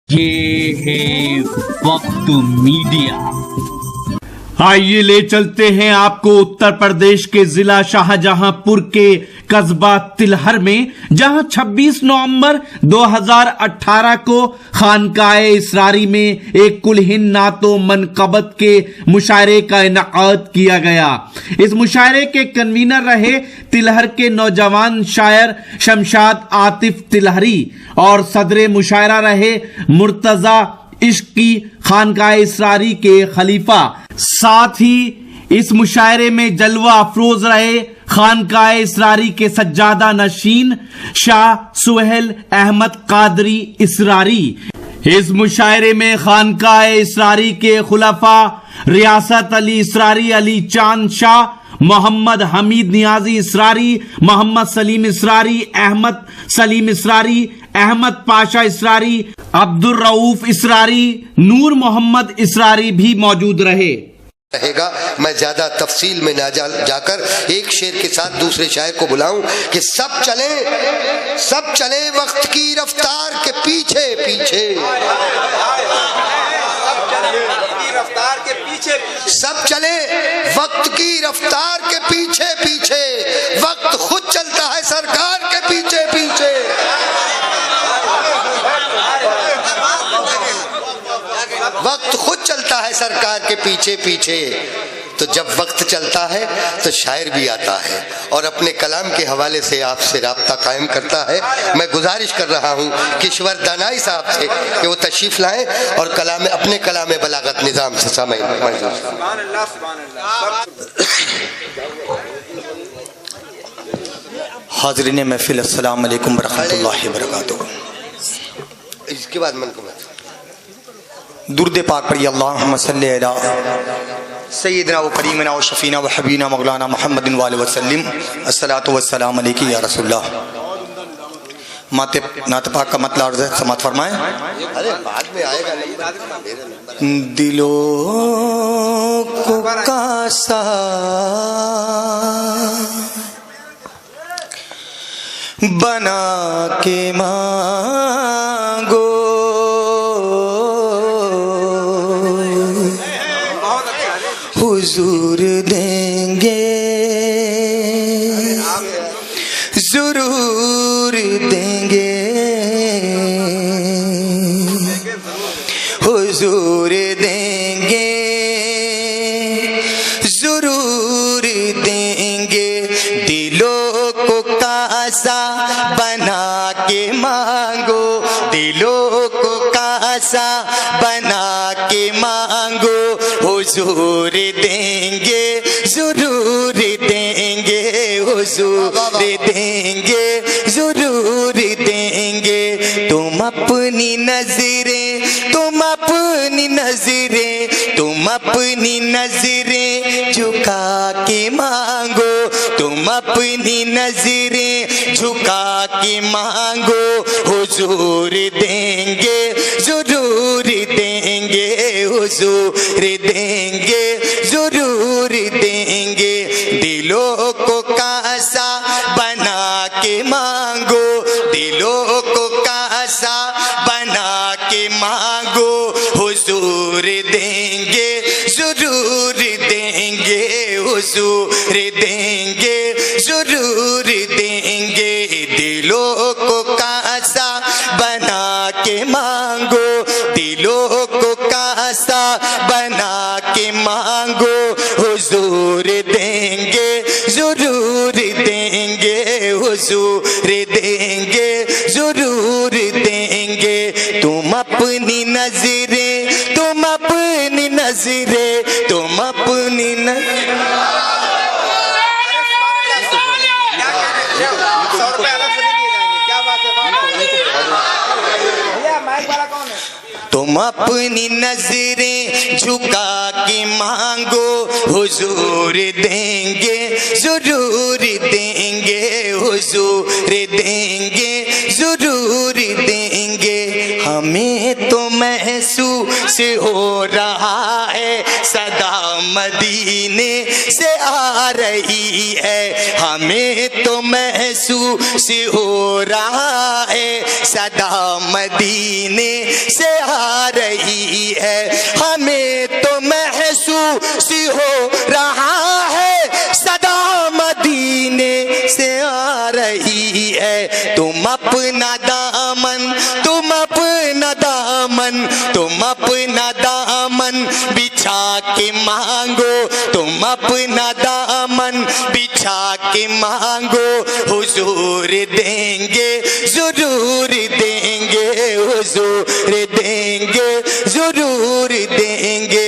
ये है वक्त मीडिया। आइए ले चलते हैं आपको उत्तर प्रदेश के जिला शाहजहांपुर के कस्बा तिलहर में, जहां 26 नवंबर 2018 को खानकाए इसरारी में एक कुलहिन नातो मनकबत के मुशायरे का इनेकाद किया गया। इस मुशायरे के कन्वीनर रहे तिलहर के नौजवान शायर शमशाद आतिफ तिलहरी और सदरे मुशायरा रहे मुर्तजा इश्क की खानकाए इसरारी के खलीफा। साथ ही इस मुशायरे में जलवा अफरोज रहे खानकाए इसरारी के सज्जादा नशीन शाह सुहेल अहमद कादरी इसरारी। इस मुशायरे में खानकाए इसरारी के खुलफा रियासत अली इसरारी, अली चांद शाह, मोहम्मद हमीद नियाजी इसरारी, मोहम्मद सलीम इसरारी, अहमद सलीम इसरारी, अहमद पाशा इसरारी, अब्दुल रऊफ इसरारी, नूर मोहम्मद इसरारी भी मौजूद रहेगा। मैं ज्यादा तफसील में ना जाकर एक शेर के साथ दूसरे शायर को बुलाऊं कि सब चले वक्त की रफ्तार के पीछे पीछे, सब चले वक्त की रफ्तार के पीछे पीछे, वक्त खुद चलता है सरकार के पीछे पीछे। वक्त खुद चलता है सरकार के पीछे पीछे। तो जब वक्त चलता है तो शायर भी आता है और अपने कलाम के हवाले से आपसे राब्ता कायम करता है। मैं गुजारिश कर रहा हूं किश्वर दानाई साहब से कि वो तशरीफ लाएं और अपने कलाम बलागत निजाम से समय। हाज़रीन महफिल, अस्सलाम वालेकुम व रहमतुल्लाहि व बरकातुहू। इसके बाद मन को दुरूद पाक पढ़िए, अल्लाहुम्मा सल्ली अला सय्यिदना व करीमना व शफीना व हबीबना मौलाना मुहम्मदिन व अलैहि वसल्लम। अस्सलातु वस्सलाम अलैका या रसूलल्लाह। माते नात पाक का मतलब अर्ज़ है, समात फरमाएं। अरे बाद में आएगा, दिलों को कासा बना के मांगो, हुजूर देंगे जरूर देंगे, हुजूर देंगे जरूर देंगे। दिलों को कासा बना के मांगो, दिलों को कासा बना के मांगो, हुजूर देंगे जरूर देंगे, हुजूर देंगे जरूर देंगे। तुम अपनी नजरें, तुम अपनी नजरें, तुम अपनी नजरें झुका के मांगो, तुम अपनी नजरें झुका के मांगो, हुजूर देंगे जरूर देंगे, हुजूर देंगे जरूर देंगे। दिलों को कासा बना के मांगो, दिलों को कासा बना के मांगो, हुजूर देंगे जरूर देंगे, हुजूर देंगे जरूर देंगे। दिलों को कासा बना के मांगो, दिलों को कासा बना के मांगो, हुजूर देंगे जरूर देंगे, हुजूर देंगे जरूर देंगे। तुम अपनी नजरें, तुम अपनी नजरें, तुम अपनी तुम अपनी नजरें झुका के मांगो, हुजूर देंगे जरूर देंगे, हुजूर देंगे जरूर देंगे। हमें तो महसूस हो रहा है सदा मदीने से आ रही है, हमें तो महसूस हो रहा है सदा मदीने से आ रही है, हमें तो महसूस हो रहा है सदा मदीने से आ रही है। तुम अपना दामन, तुम अपना दामन, तुम अपना दामन बिछा के मांगो, तुम अपना दामन बिछा के मांगो, हुजूर देंगे जरूर देंगे, हुजूर देंगे जरूर देंगे।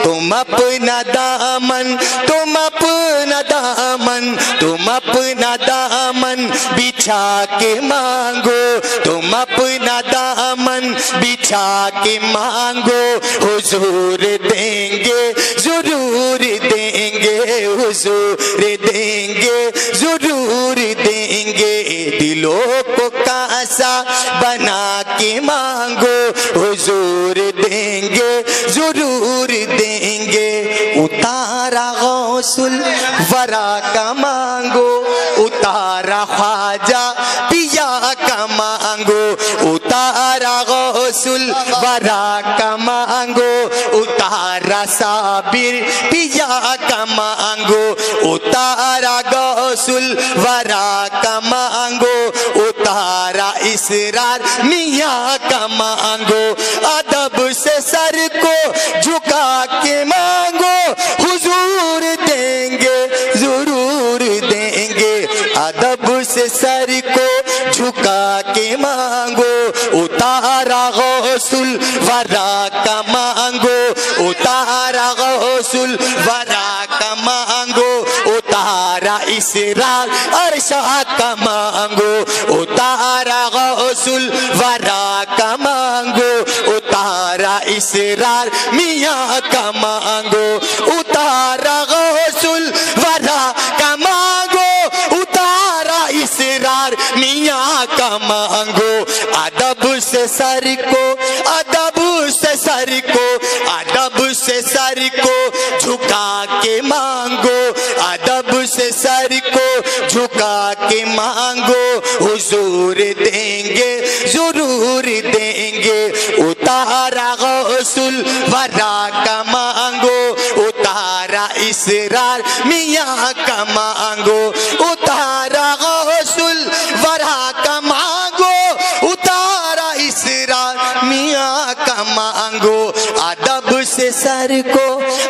तुम अपना दामन, तुम अपना दामन, तुम अपना दामन बिछा के मांगो, तुम अपना दामन बिछा के मांगो, हुजूर देंगे जरूर देंगे, हुजूर देंगे जरूर देंगे। दिलों को कासा बना के मांगो, हुजूर देंगे जरूर देंगे। उतारा गौसुल वरा का मांगो, उतारा ख्वाजा पिया का मांगो, उतारा गौसुल वरा का मांगो, उतारा साबिर पिया का मांगो, उतारा गौसुल वरा का मांगो, उतारा इसरार मियाँ का मांगो। अदब से सर को झुका के मांगो, हुजूर देंगे जरूर देंगे। अदब से सर को झुका के मांगो, उतारा गौसुल वरा का मांगो, उतारा गौसुल वरा का मांगो, उतारा इसरार अरशा का मांगो, उतारा गौसुल वरा का मांगो, उतारा इसरार मियाँ का मांगो, उतारा गौसुल वरा का मांगो, उतारा इसरार मियाँ का मांगो। अदब से सर को, अदब से सर को, अदब से सर को झुका के मांगो, अदब से सर को झुका के मांगो, हुजूर देंगे जरूर देंगे। उतारा गौसुल वरा का मांगो, उतारा इसरार मियाँ का मांगो, उतारा गौसुल वरा का मांगो, उतारा इसरार मियाँ का मांगो। अदब से सर को,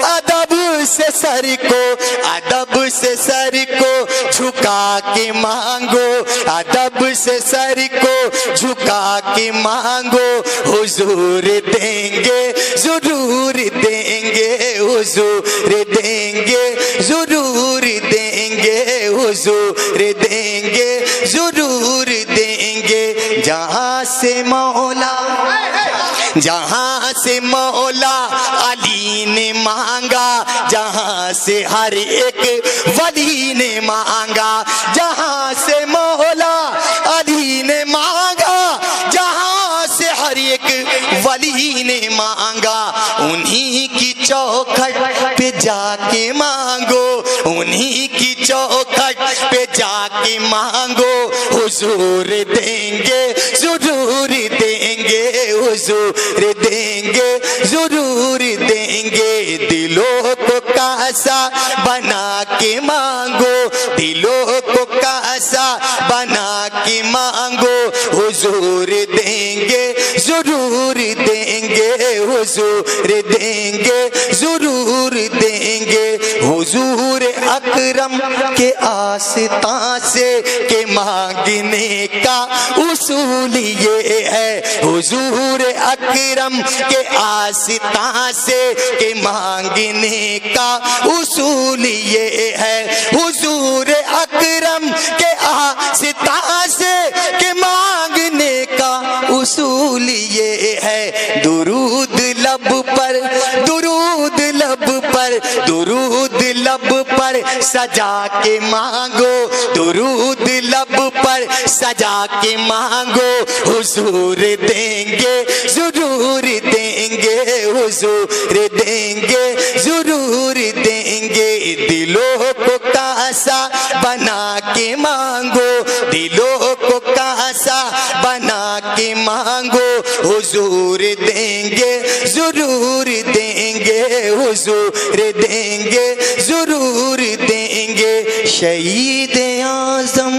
अदब से सर को, अदब से सर को झुका के मांगो, अदब से सर को झुका के मांगो, हुजूर देंगे जरूर देंगे, हुजूर देंगे जरूर देंगे, हुजूर देंगे जरूर देंगे। जहाँ से मौला, जहाँ से मौला अली ने मांगा, जहाँ से हर एक वली ने मांगा, जहाँ से मौला अली ने मांगा, जहाँ से हर एक वली ने मांगा। उन्हीं की चौखट पे जाके मांगो, उन्हीं की चौखट पे जाके मांगो, हुजूर देंगे जरूर देंगे, हुजूर देंगे जरूर देंगे। दिलों को कासा बना के मांगो, दिलों को कासा बना के मांगो, हुजूर देंगे जरूर देंगे, हुजूर देंगे जरूर देंगे। हुजूर अकरम के आस्ता से के मांगने का उसूल ये है, हुजूर अकरम के आस्ता से के मांगने का उसूल ये है, हुजूर अकरम के आस्ता से के मांगने का उसूल ये है। दुरूद लब पर, दुरूद लब पर, दुरूद लब पर सजा के मांगो, दुरूद लब पर सजा के मांगो, हुजूर देंगे जरूर देंगे, हुजूर देंगे जरूर देंगे। दिलों को कासा बना के मांगो, दिलों को कासा बना के मांगो हुजूर देंगे जरूर देंगे, हुजूर देंगे जरूर देंगे। शहीद आज़म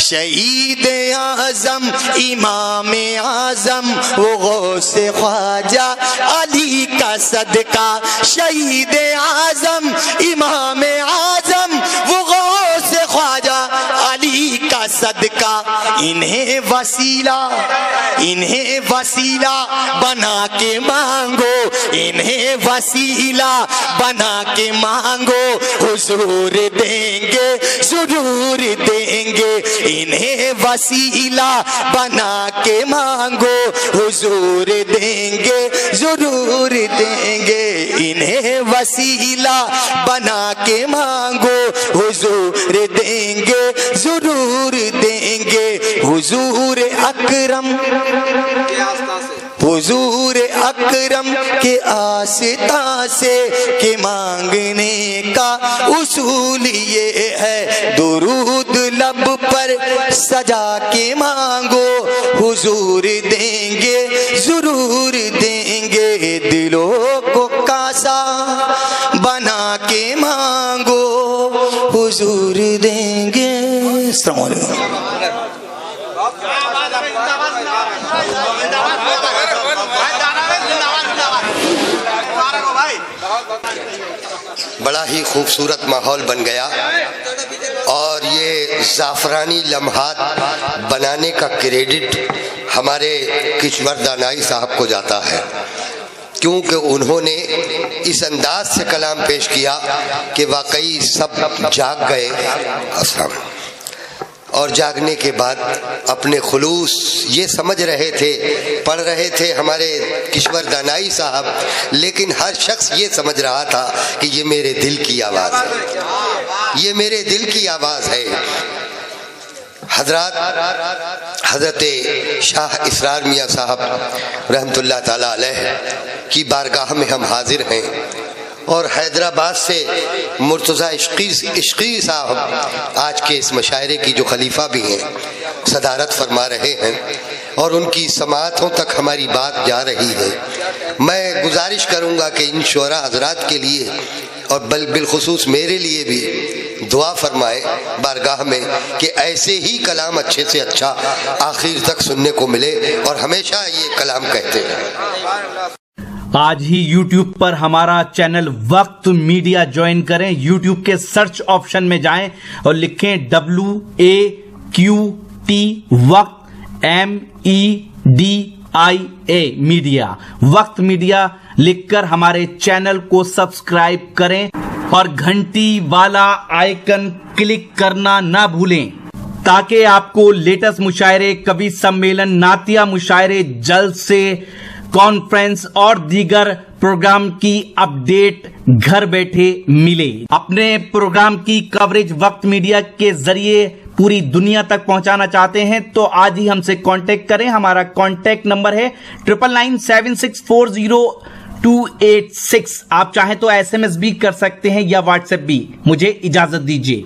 शहीद आज़म इमाम आज़म वो गौसे ख्वाजा अली का सदका, शहीद आज़म इमाम आज़म वो गौसे ख्वाजा अली का सदका। इन्हें वसीला बना के मांगो, इन्हें वसीला बना के मांगो, हुजूर देंगे जरूर देंगे। इन्हें वसीला बना के मांगो, हुजूर देंगे जरूर देंगे। इन्हें वसीला बना के मांगो, हुजूर देंगे जरूर देंगे। हुजूर अकरम के आस्था से के मांगने का उसूल ये है, दुरूद लब पर सजा के मांगो, हुजूर देंगे जरूर देंगे। दिलों को कासा बना के मांगो, हुजूर देंगे। अस्सलाम वालेकुम। बड़ा ही खूबसूरत माहौल बन गया और ये ज़ाफ़रानी लम्हात बनाने का क्रेडिट हमारे किश्वर दानाई साहब को जाता है, क्योंकि उन्होंने इस अंदाज से कलाम पेश किया कि वाकई सब जाग गए और जागने के बाद अपने खुलूस ये समझ रहे थे, पढ़ रहे थे हमारे किश्वर दानाई साहब, लेकिन हर शख्स ये समझ रहा था कि ये मेरे दिल की आवाज़ है, ये मेरे दिल की आवाज़ है। हज़रत शाह इसरार मियाँ साहब रहमतुल्लाह ताला अलैह की बारगाह में हम हाजिर हैं और हैदराबाद से मुर्तज़ा इश्क़ी साहब आज के इस मशायरे की जो खलीफा भी हैं सदारत फरमा रहे हैं और उनकी समाअतों तक हमारी बात जा रही है। मैं गुजारिश करूँगा कि इन शोरा हज़रात के लिए और बिलखुसूस मेरे लिए भी दुआ फरमाए बारगाह में कि ऐसे ही कलाम अच्छे से अच्छा आखिर तक सुनने को मिले और हमेशा ये कलाम कहते हैं। आज ही YouTube पर हमारा चैनल वक्त मीडिया ज्वाइन करें। YouTube के सर्च ऑप्शन में जाएं और लिखें WAQT वक्त MEDIA मीडिया, वक्त मीडिया लिखकर हमारे चैनल को सब्सक्राइब करें और घंटी वाला आइकन क्लिक करना ना भूलें ताकि आपको लेटेस्ट मुशायरे, कवि सम्मेलन, नातिया मुशायरे, जलसे, कॉन्फ्रेंस और दीगर प्रोग्राम की अपडेट घर बैठे मिले। अपने प्रोग्राम की कवरेज वक्त मीडिया के जरिए पूरी दुनिया तक पहुंचाना चाहते हैं तो आज ही हमसे कांटेक्ट करें। हमारा कांटेक्ट नंबर है 9997640286। आप चाहें तो SMS भी कर सकते हैं या WhatsApp भी। मुझे इजाजत दीजिए।